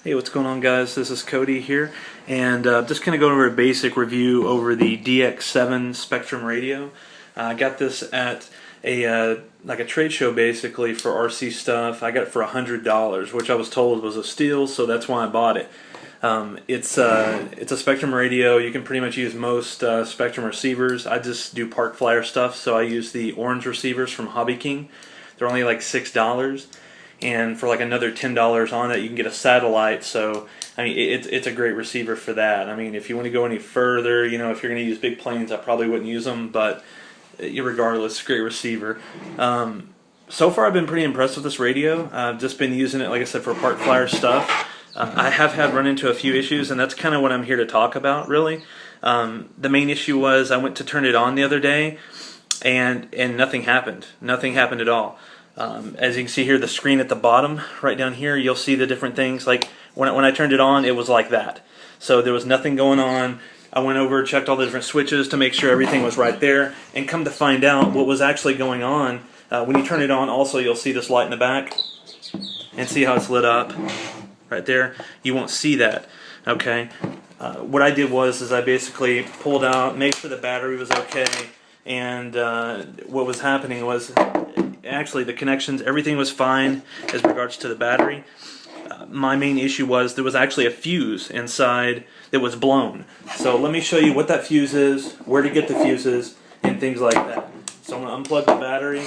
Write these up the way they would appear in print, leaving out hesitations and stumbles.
Hey, what's going on, guys? This is Cody here, and just going to go over a basic review over the Dx7 Spectrum radio. I got this at a like a trade show, basically, for RC stuff. I got it for $100, which I was told was a steal, so that's why I bought it. It's a Spectrum radio. You can pretty much use most Spectrum receivers. I just do Park Flyer stuff, so I use the orange receivers from Hobby King. They're only like $6. And for like another $10 on it, you can get a satellite. So, I mean, it's a great receiver for that. I mean, if you want to go any further, you know, if you're going to use big planes, I probably wouldn't use them. But regardless, great receiver. So far, I've been pretty impressed with this radio. I've just been using it, like I said, for Park Flyer stuff. I have had run into a few issues, and that's kind of what I'm here to talk about, really. The main issue was I went to turn it on the other day, and nothing happened. Nothing happened at all. As you can see here, the screen at the bottom, right down here, you'll see the different things. Like when I turned it on, it was like that. So there was nothing going on. I went over, checked all the different switches to make sure everything was right there, and come to find out what was actually going on. When you turn it on, also you'll see this light in the back, and see how it's lit up right there. You won't see that. Okay. What I did was I basically pulled out, made sure the battery was okay, and what was happening was, actually, the connections, everything was fine as regards to the battery. My main issue was there was actually a fuse inside that was blown. So let me show you what that fuse is, where to get the fuses, and things like that. So I'm going to unplug the battery,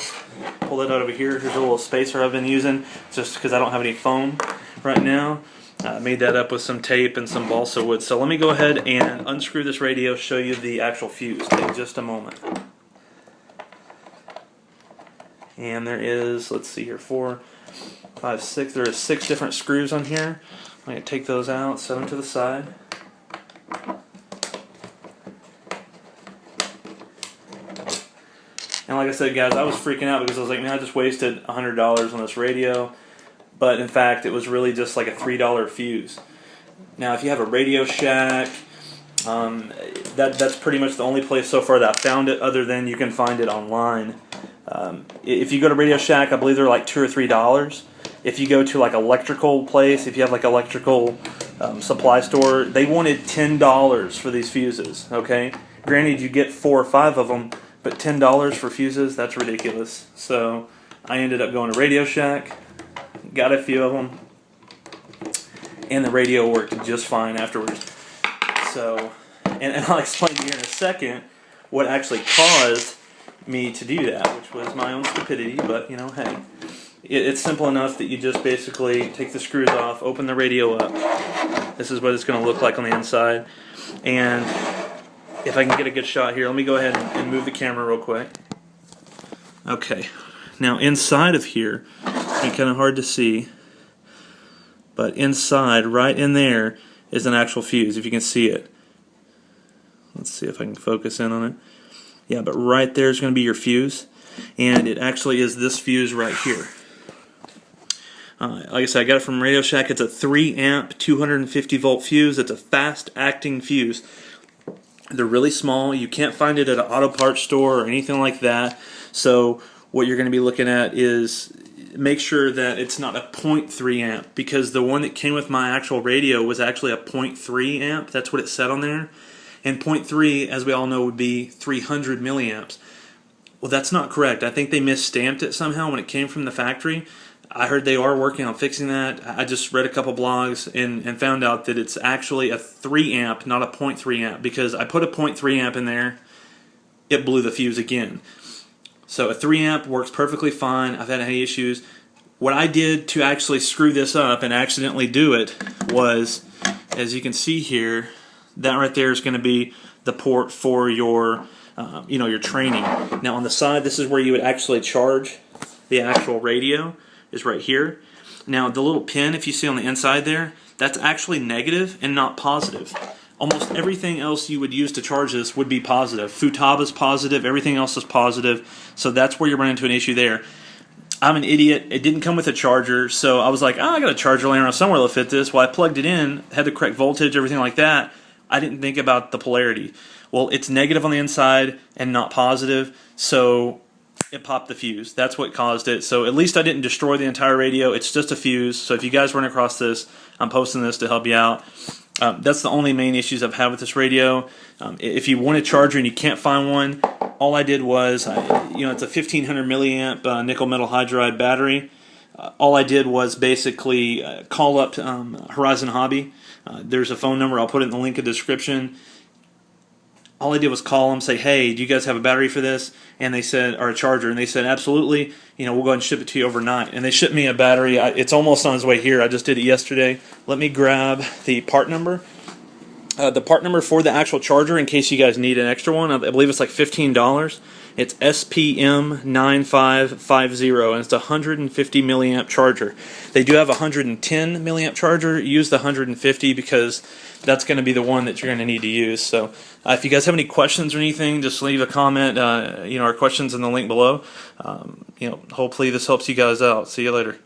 pull it out over here. Here's a little spacer I've been using just because I don't have any foam right now. I made that up with some tape and some balsa wood. So let me go ahead and unscrew this radio, show you the actual fuse. Take just a moment. And there is, let's see here, 4, 5, 6. There is 6 different screws on here. I'm going to take those out, set them to the side. And like I said, guys, I was freaking out because I was like, man, I just wasted $100 on this radio. But in fact, it was really just like a $3 fuse. Now, if you have a Radio Shack, that's pretty much the only place so far that I found it, other than you can find it online. If you go to Radio Shack, I believe they're like $2 or $3. If you go to like electrical place, if you have like electrical supply store, they wanted $10 for these fuses. Okay, granted you get 4 or 5 of them, but $10 for fuses, that's ridiculous. So I ended up going to Radio Shack, got a few of them, and the radio worked just fine afterwards. So, and I'll explain to you in a second what actually caused me to do that, which was my own stupidity, but you know, hey, it's simple enough that you just basically take the screws off, open the radio up. This is what it's going to look like on the inside. And if I can get a good shot here, let me go ahead and move the camera real quick. Okay, now inside of here, it's kind of hard to see, but inside, right in there, is an actual fuse, if you can see it. Let's see if I can focus in on it. Yeah, but right there is going to be your fuse, and it actually is this fuse right here. Like I said, I got it from Radio Shack. It's a 3 amp, 250 volt fuse. It's a fast acting fuse. They're really small. You can't find it at an auto parts store or anything like that. So what you're going to be looking at is make sure that it's not a 0.3 amp, because the one that came with my actual radio was actually a 0.3 amp. That's what it said on there. And 0.3, as we all know, would be 300 milliamps. Well, that's not correct. I think they misstamped it somehow when it came from the factory. I heard they are working on fixing that. I just read a couple blogs and found out that it's actually a 3 amp, not a 0.3 amp, because I put a 0.3 amp in there, it blew the fuse again. So a 3 amp works perfectly fine. I've had any issues. What I did to actually screw this up and accidentally do it was, as you can see here, that right there is going to be the port for your, your training. Now on the side, this is where you would actually charge the actual radio, is right here. Now the little pin, if you see on the inside there, that's actually negative and not positive. Almost everything else you would use to charge this would be positive. Futaba's positive, everything else is positive, so that's where you run into an issue there. I'm an idiot. It didn't come with a charger, so I was like, I got a charger laying around somewhere that'll fit this. Well, I plugged it in, had the correct voltage, everything like that. I didn't think about the polarity. Well, it's negative on the inside and not positive, so it popped the fuse. That's what caused it. So at least I didn't destroy the entire radio. It's just a fuse. So if you guys run across this, I'm posting this to help you out. That's the only main issues I've had with this radio. If you want a charger and you can't find one, all I did was, it's a 1500 milliamp nickel metal hydride battery. All I did was basically call up Horizon Hobby. There's a phone number. I'll put it in the link in the description. All I did was call them, say, hey, do you guys have a battery for this? And they said, or a charger, and they said, absolutely. We'll go ahead and ship it to you overnight. And they shipped me a battery. It's almost on its way here. I just did it yesterday. Let me grab the part number. The part number for the actual charger, in case you guys need an extra one, I believe it's like $15. It's SPM9550, and it's a 150 milliamp charger. They do have a 110 milliamp charger. Use the 150 because that's going to be the one that you're going to need to use. So if you guys have any questions or anything, just leave a comment. Our questions in the link below. Hopefully this helps you guys out. See you later.